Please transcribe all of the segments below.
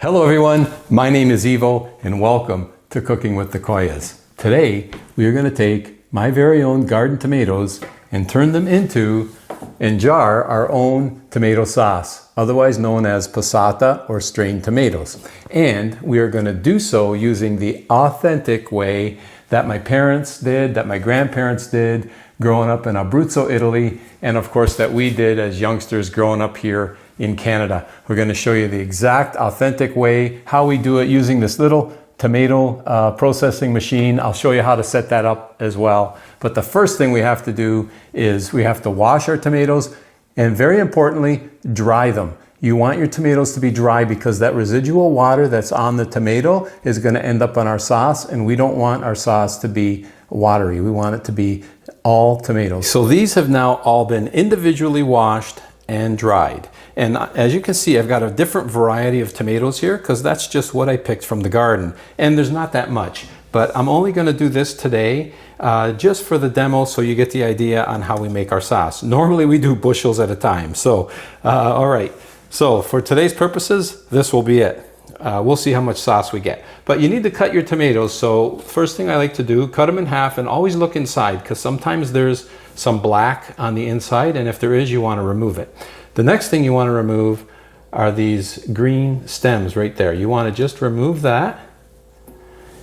Hello everyone, my name is Ivo and welcome to Cooking with the Koyas. Today we are going to take my very own garden tomatoes and turn them into and jar our own tomato sauce, otherwise known as passata or strained tomatoes. And we are going to do so using the authentic way that my parents did, that my grandparents did growing up in Abbruzzo, Italy, and of course that we did as youngsters growing up here in Canada. We're going to show you the exact authentic way, how we do it using this little tomato processing machine. I'll show you how to set that up as well. But the first thing we have to do is we have to wash our tomatoes and, very importantly, dry them. You want your tomatoes to be dry because that residual water that's on the tomato is going to end up on our sauce, and we don't want our sauce to be watery. We want it to be all tomatoes. So these have now all been individually washed and dried. And as you can see, I've got a different variety of tomatoes here because that's just what I picked from the garden. And there's not that much, but I'm only going to do this today just for the demo so you get the idea on how we make our sauce. Normally we do bushels at a time. So, all right. So for today's purposes, this will be it. We'll see how much sauce we get. But you need to cut your tomatoes. So first thing I like to do, cut them in half and always look inside because sometimes there's some black on the inside, and if there is, you want to remove it. The next thing you want to remove are these green stems right there. You want to just remove that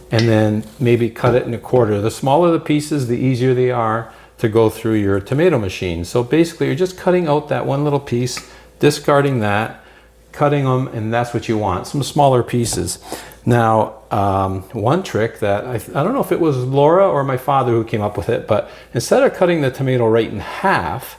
and then maybe cut it in a quarter. The smaller the pieces, the easier they are to go through your tomato machine. So basically you're just cutting out that one little piece, discarding that, cutting them, and that's what you want, some smaller pieces. Now, one trick that I don't know if it was Laura or my father who came up with it, but instead of cutting the tomato right in half,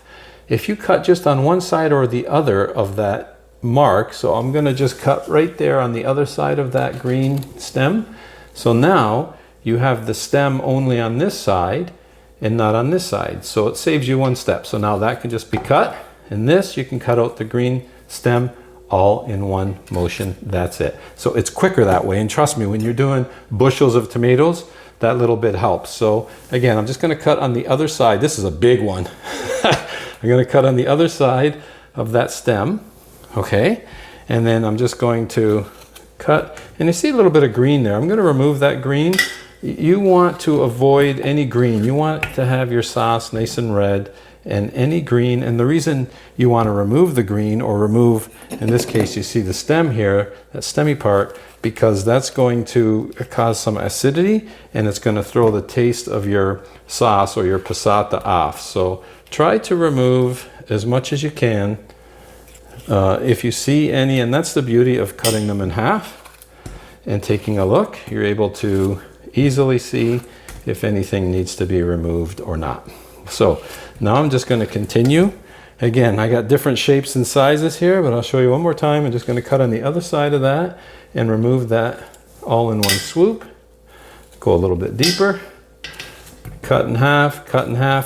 if you cut just on one side or the other of that mark, so I'm going to just cut right there on the other side of that green stem. So now you have the stem only on this side and not on this side. So it saves you one step. So now that can just be cut, and this you can cut out the green stem all in one motion. That's it. So it's quicker that way. And trust me, when you're doing bushels of tomatoes, that little bit helps. So again, I'm just going to cut on the other side. This is a big one. I'm going to cut on the other side of that stem. Okay. And then I'm just going to cut, and you see a little bit of green there. I'm going to remove that green. You want to avoid any green. You want to have your sauce nice and red, and any green, and the reason you want to remove the green, or remove, in this case you see the stem here, that stemmy part, because that's going to cause some acidity and it's going to throw the taste of your sauce or your passata off. So try to remove as much as you can. If you see any, and that's the beauty of cutting them in half and taking a look, you're able to easily see if anything needs to be removed or not. So now I'm just going to continue. Again, I got different shapes and sizes here, but I'll show you one more time. I'm just going to cut on the other side of that and remove that all in one swoop. Go a little bit deeper. Cut in half,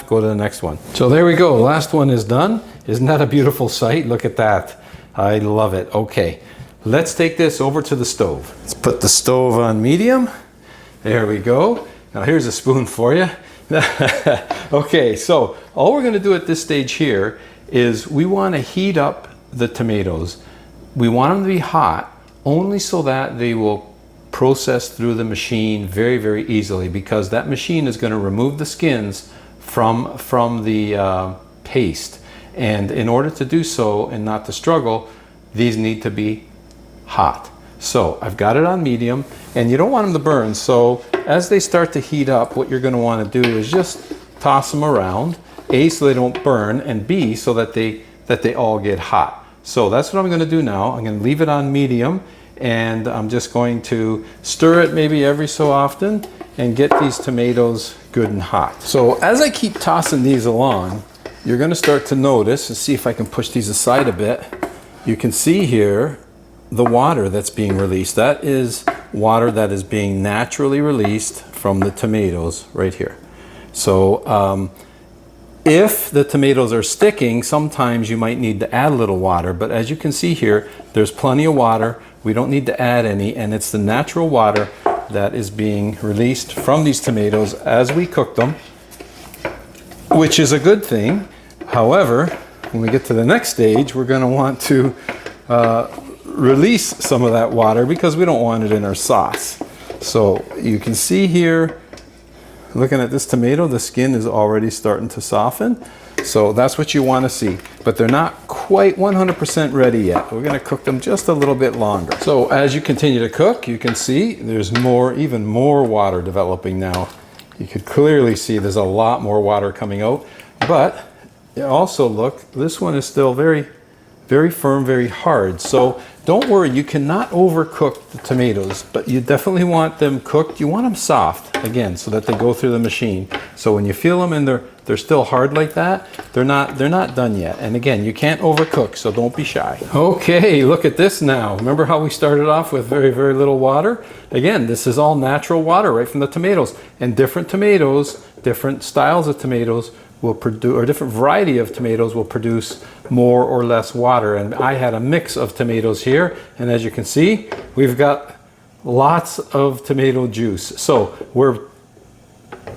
go to the next one. So there we go. Last one is done. Isn't that a beautiful sight? Look at that. I love it. Okay, let's take this over to the stove. Let's put the stove on medium. There we go. Now here's a spoon for you. Okay, so all we're going to do at this stage here is we want to heat up the tomatoes. We want them to be hot only so that they will process through the machine very, very easily, because that machine is going to remove the skins from the paste. And in order to do so and not to struggle, these need to be hot. So I've got it on medium, and you don't want them to burn. So as they start to heat up, what you're going to want to do is just toss them around, A, so they don't burn, and B, so that they all get hot. So that's what I'm going to do now. I'm going to leave it on medium, and I'm just going to stir it maybe every so often and get these tomatoes good and hot. So as I keep tossing these along, you're going to start to notice, and see if I can push these aside a bit. You can see here the water that's being released. That is water that is being naturally released from the tomatoes right here. So if the tomatoes are sticking, sometimes you might need to add a little water, but as you can see here, there's plenty of water. We don't need to add any, and it's the natural water that is being released from these tomatoes as we cook them, which is a good thing. However, when we get to the next stage, we're going to want to release some of that water because we don't want it in our sauce. So you can see here, looking at this tomato, the skin is already starting to soften. So that's what you want to see. But they're not quite 100% ready yet. We're going to cook them just a little bit longer. So as you continue to cook, you can see there's even more water developing now. You could clearly see there's a lot more water coming out. But also look, this one is still very, very firm, very hard. So don't worry, you cannot overcook the tomatoes, but you definitely want them cooked. You want them soft, again, so that they go through the machine. So when you feel them and they're still hard like that, they're not done yet. And again, you can't overcook, so don't be shy. Okay, look at this now. Remember how we started off with very, very little water? Again, this is all natural water right from the tomatoes. And different tomatoes, different styles of tomatoes will produce, or different variety of tomatoes will produce more or less water. And I had a mix of tomatoes here, and as you can see, we've got lots of tomato juice. So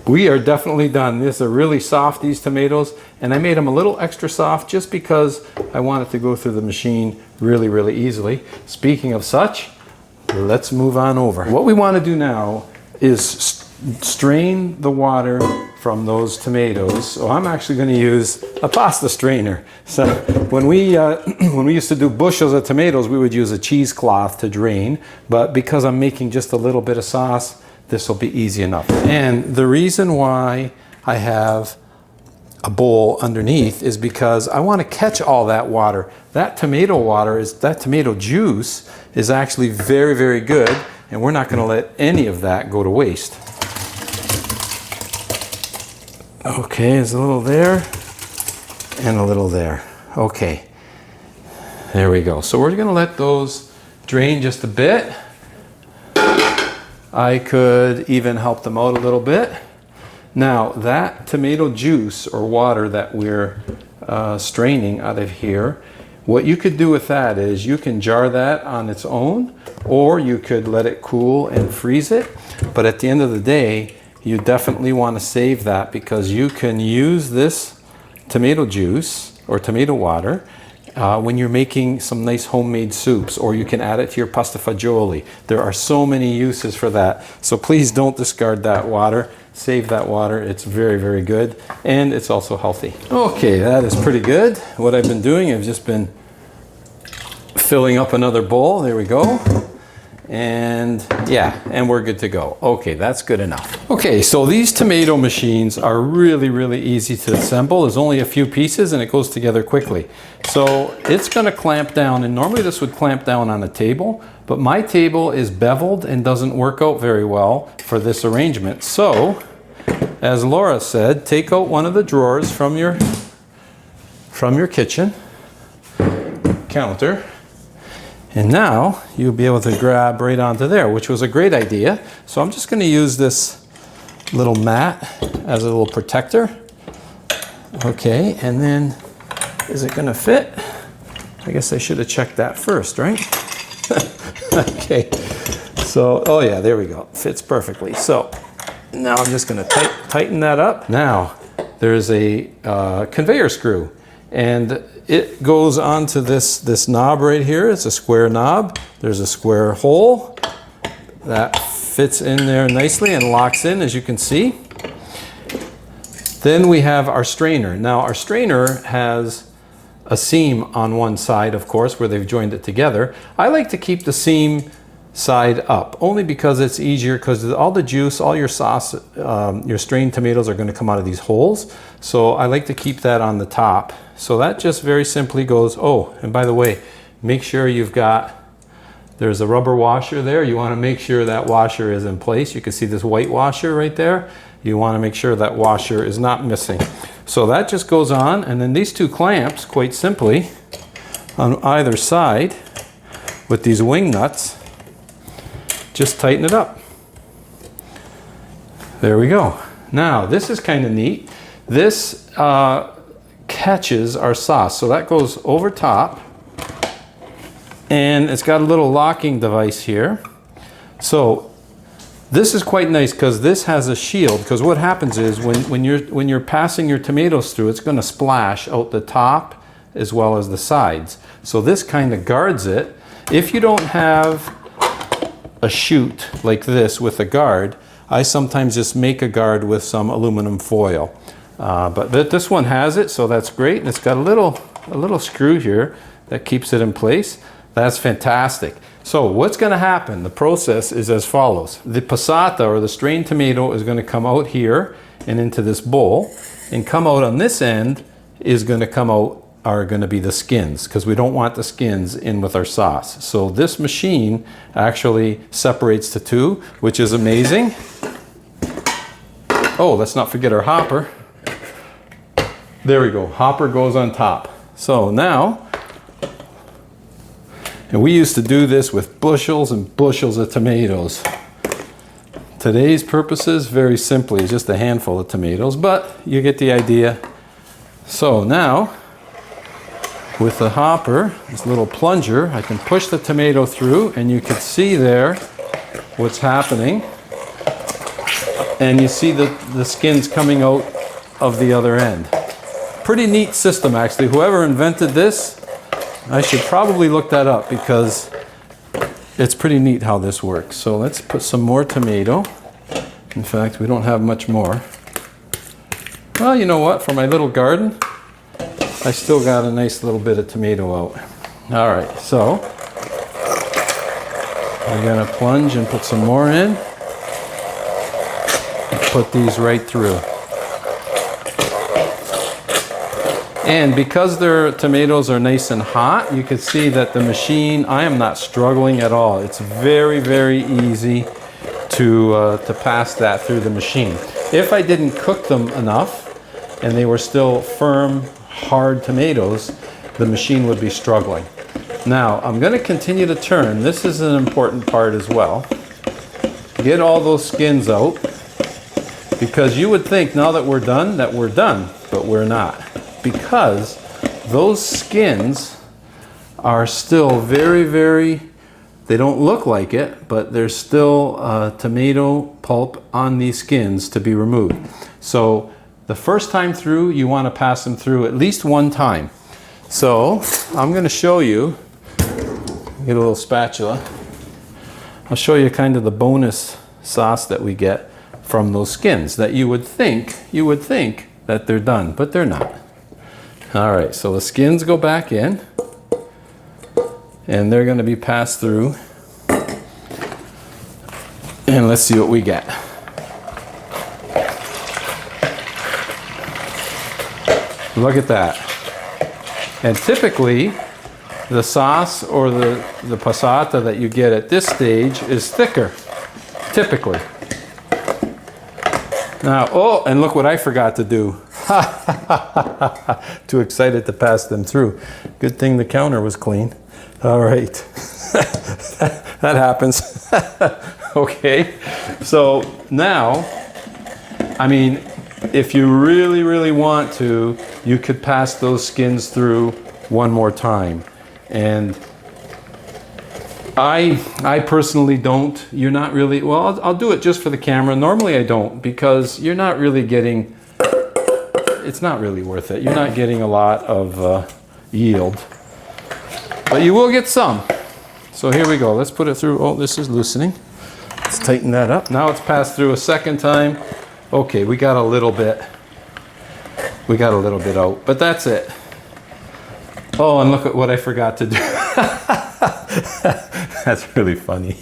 we are definitely done. These are really soft, these tomatoes, and I made them a little extra soft just because I want it to go through the machine really, really easily. Speaking of such, let's move on over. What we want to do now is strain the water from those tomatoes. So I'm actually going to use a pasta strainer. So when we used to do bushels of tomatoes, we would use a cheesecloth to drain. But because I'm making just a little bit of sauce, this will be easy enough. And the reason why I have a bowl underneath is because I want to catch all that water. That tomato juice is actually very, very good, and we're not going to let any of that go to waste. Okay, there's a little there and a little there. Okay, there we go. So we're going to let those drain just a bit. I could even help them out a little bit. Now that tomato juice or water that we're straining out of here, what you could do with that is you can jar that on its own, or you could let it cool and freeze it. But at the end of the day, you definitely want to save that, because you can use this tomato juice or tomato water when you're making some nice homemade soups, or you can add it to your pasta fagioli. There are so many uses for that. So please don't discard that water. Save that water. It's very, very good. And it's also healthy. Okay, that is pretty good. What I've been doing, I've just been filling up another bowl. There we go. And yeah, and we're good to go. Okay, that's good enough. Okay, so these tomato machines are really, really easy to assemble. There's only a few pieces and it goes together quickly. So it's gonna clamp down, and normally this would clamp down on a table, but my table is beveled and doesn't work out very well for this arrangement. So, as Laura said, take out one of the drawers from your kitchen counter. And now you'll be able to grab right onto there, which was a great idea. So I'm just going to use this little mat as a little protector. Okay, and then is it going to fit? I guess I should have checked that first, right? Okay, so, oh yeah, there we go. Fits perfectly. So now I'm just going to tighten that up. Now there's a conveyor screw, and it goes onto this knob right here. It's a square knob. There's a square hole that fits in there nicely and locks in, as you can see. Then we have our strainer. Now our strainer has a seam on one side, of course, where they've joined it together. I like to keep the seam side up, only because it's easier, because all the juice, all your sauce, your strained tomatoes are going to come out of these holes. So I like to keep that on the top. So that just very simply goes, oh, and by the way, make sure there's a rubber washer there. You want to make sure that washer is in place. You can see this white washer right there. You want to make sure that washer is not missing. So that just goes on, and then these two clamps, quite simply, on either side with these wing nuts, just tighten it up. There we go. Now, this is kind of neat. This catches our sauce. So that goes over top, and it's got a little locking device here. So this is quite nice, because this has a shield, because what happens is when you're passing your tomatoes through, it's going to splash out the top as well as the sides. So this kind of guards it. If you don't have a chute like this with a guard, I sometimes just make a guard with some aluminum foil. But this one has it, so that's great. And it's got a little screw here that keeps it in place. That's fantastic. So what's going to happen? The process is as follows. The passata, or the strained tomato, is going to come out here and into this bowl, and come out on this end is going to come out are going to be the skins, because we don't want the skins in with our sauce. So this machine actually separates the two, which is amazing. Oh, let's not forget our hopper. There we go. Hopper goes on top. So now, and we used to do this with bushels and bushels of tomatoes. Today's purposes, very simply, just a handful of tomatoes, but you get the idea. So now, with the hopper, this little plunger, I can push the tomato through, and you can see there what's happening. And you see the skins coming out of the other end. Pretty neat system, actually. Whoever invented this, I should probably look that up, because it's pretty neat how this works. So let's put some more tomato. In fact, we don't have much more. Well, you know what? For my little garden, I still got a nice little bit of tomato out. All right, so I'm gonna plunge and put some more in. Put these right through. And because their tomatoes are nice and hot, you can see that the machine, I am not struggling at all. It's very, very easy to pass that through the machine. If I didn't cook them enough and they were still firm, hard tomatoes, the machine would be struggling. Now, I'm going to continue to turn. This is an important part as well. Get all those skins out, because you would think now that we're done, but we're not. Because those skins are still very, very, they don't look like it, but there's still tomato pulp on these skins to be removed. So the first time through, you want to pass them through at least one time. So I'm going to show you, get a little spatula. I'll show you kind of the bonus sauce that we get from those skins that you would think that they're done, but they're not. All right, so the skins go back in, and they're going to be passed through. And let's see what we get. Look at that. And typically, the sauce or the passata that you get at this stage is thicker, typically. Now, oh, and look what I forgot to do. Too excited to pass them through. Good thing the counter was clean. All right. That happens. Okay. So now, I mean, if you really, really want to, you could pass those skins through one more time. And I personally don't. You're not really, well, I'll do it just for the camera. Normally I don't, because you're not really getting, it's not really worth it. You're not getting a lot of yield. But you will get some. So here we go. Let's put it through. Oh, this is loosening. Let's tighten that up. Now it's passed through a second time. Okay, we got a little bit. We got a little bit out, but that's it. Oh, and look at what I forgot to do. That's really funny.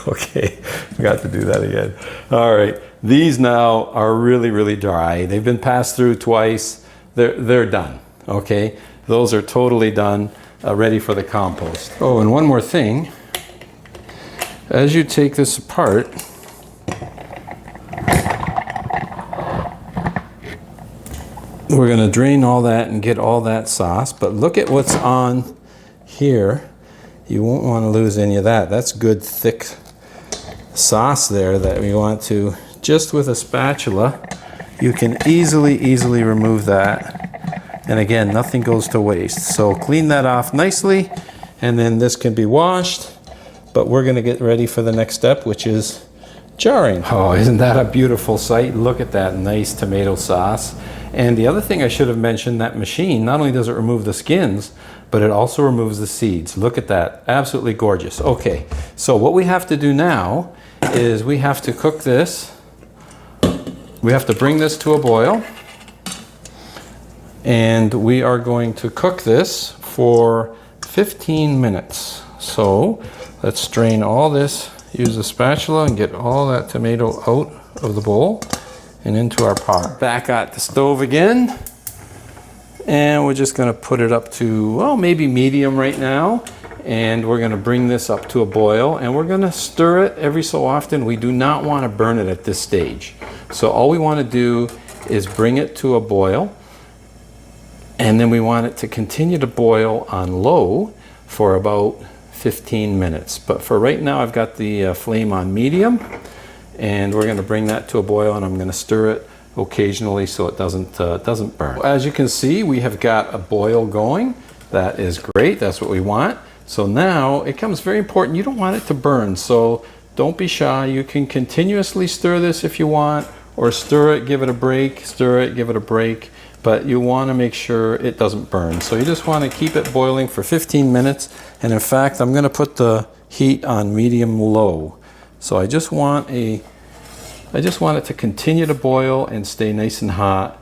Okay, forgot to do that again. All right, these now are really, really dry. They've been passed through twice. They're done. Okay, those are totally done, ready for the compost. Oh, and one more thing. As you take this apart, we're going to drain all that and get all that sauce, but look at what's on here. You won't want to lose any of that. That's good thick sauce there that we want to, just with a spatula, you can easily remove that. And again, nothing goes to waste. So clean that off nicely, and then this can be washed. But we're going to get ready for the next step, which is jarring. Oh, isn't that a beautiful sight? Look at that nice tomato sauce. And the other thing I should have mentioned, that machine, not only does it remove the skins, but it also removes the seeds. Look at that, absolutely gorgeous. Okay, so what we have to do now is we have to cook this. We have to bring this to a boil. And we are going to cook this for 15 minutes. So let's strain all this, use a spatula and get all that tomato out of the bowl and into our pot. Back at the stove again. And we're just gonna put it up to, well, maybe medium right now. And we're gonna bring this up to a boil and we're gonna stir it every so often. We do not wanna burn it at this stage. So all we wanna do is bring it to a boil. And then we want it to continue to boil on low for about 15 minutes. But for right now, I've got the flame on medium. And we're gonna bring that to a boil and I'm gonna stir it occasionally so it doesn't burn. As you can see, we have got a boil going. That is great, that's what we want. So now it becomes very important, you don't want it to burn, so don't be shy. You can continuously stir this if you want, or stir it, give it a break, stir it, give it a break, but you wanna make sure it doesn't burn. So you just wanna keep it boiling for 15 minutes, and in fact, I'm gonna put the heat on medium low. So I just want it to continue to boil and stay nice and hot.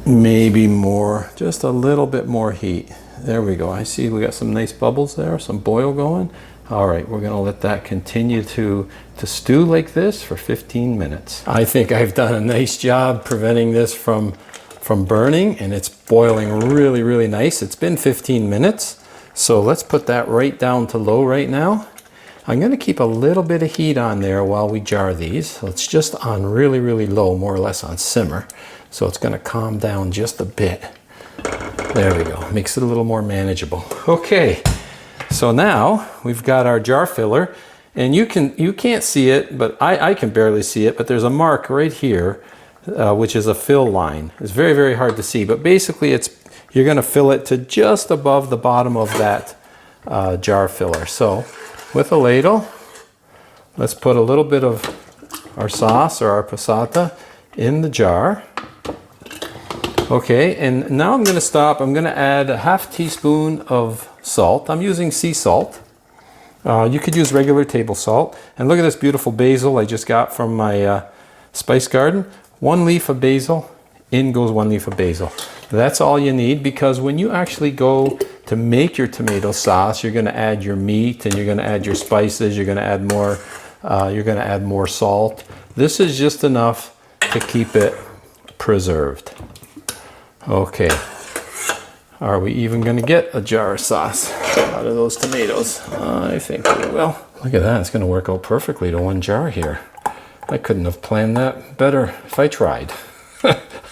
Maybe more, just a little bit more heat. There we go. I see we got some nice bubbles there, some boil going. All right, we're gonna let that continue to stew like this for 15 minutes. I think I've done a nice job preventing this from burning, and it's boiling really, really nice. It's been 15 minutes. So let's put that right down to low right now. I'm gonna keep a little bit of heat on there while we jar these. So it's just on really, really low, more or less on simmer. So it's gonna calm down just a bit. There we go, makes it a little more manageable. Okay, so now we've got our jar filler, and you can't see it, but I can barely see it, but there's a mark right here, which is a fill line. It's very, very hard to see, but basically you're gonna fill it to just above the bottom of that jar filler. So with a ladle, let's put a little bit of our sauce or our passata in the jar. Okay, and now I'm gonna stop. I'm gonna add a ½ teaspoon of salt. I'm using sea salt. You could use regular table salt. And look at this beautiful basil I just got from my spice garden. 1 leaf of basil, in goes 1 leaf of basil. That's all you need, because when you actually go to make your tomato sauce, you're gonna add your meat and you're gonna add your spices, you're gonna add more salt. This is just enough to keep it preserved. Okay, are we even gonna get a jar of sauce out of those tomatoes? I think we will. Look at that, it's gonna work out perfectly to 1 jar here. I couldn't have planned that better if I tried.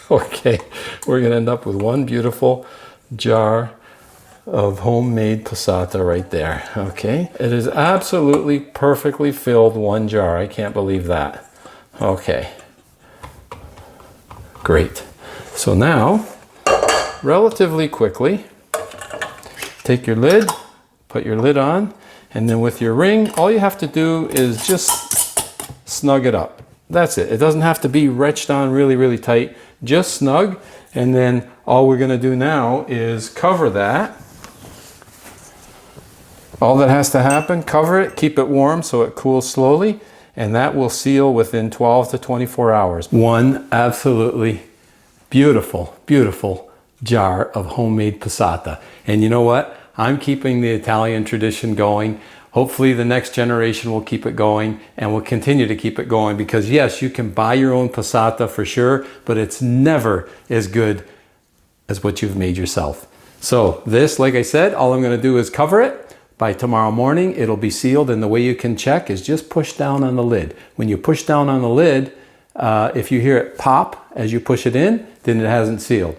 Okay, we're gonna end up with 1 beautiful jar of homemade passata right there. Okay, it is absolutely perfectly filled 1 jar. I can't believe that. Okay, great. So now, relatively quickly, take your lid, put your lid on, and then with your ring, all you have to do is just snug it up. That's it. It doesn't have to be wretched on really, really tight. Just snug, and then all we're gonna do now is cover that. All that has to happen, cover it, keep it warm so it cools slowly, and that will seal within 12 to 24 hours. 1 absolutely beautiful, beautiful jar of homemade passata. And you know what? I'm keeping the Italian tradition going. Hopefully the next generation will keep it going, and will continue to keep it going, because yes, you can buy your own passata for sure, but it's never as good as what you've made yourself. So this, like I said, all I'm gonna do is cover it. By tomorrow morning, it'll be sealed, and the way you can check is just push down on the lid. When you push down on the lid, if you hear it pop as you push it in, then it hasn't sealed.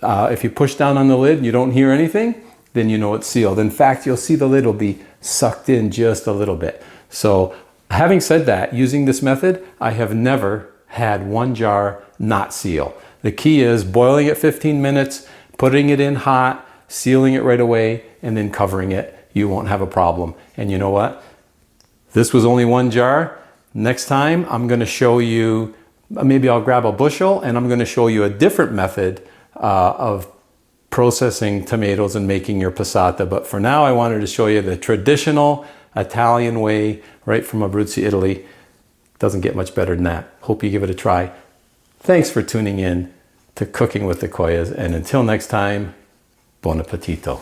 If you push down on the lid and you don't hear anything, then you know it's sealed. In fact, you'll see the lid will be sucked in just a little bit. So having said that, using this method, I have never had 1 jar not seal. The key is boiling it 15 minutes, putting it in hot, sealing it right away, and then covering it. You won't have a problem. And you know what? This was only 1 jar. Next time I'm going to show you, maybe I'll grab a bushel and I'm going to show you a different method of processing tomatoes and making your passata. But for now, I wanted to show you the traditional Italian way right from Abbruzzo, Italy. Doesn't get much better than that. Hope you give it a try. Thanks for tuning in to Cooking with the Koyas, and until next time, buon appetito.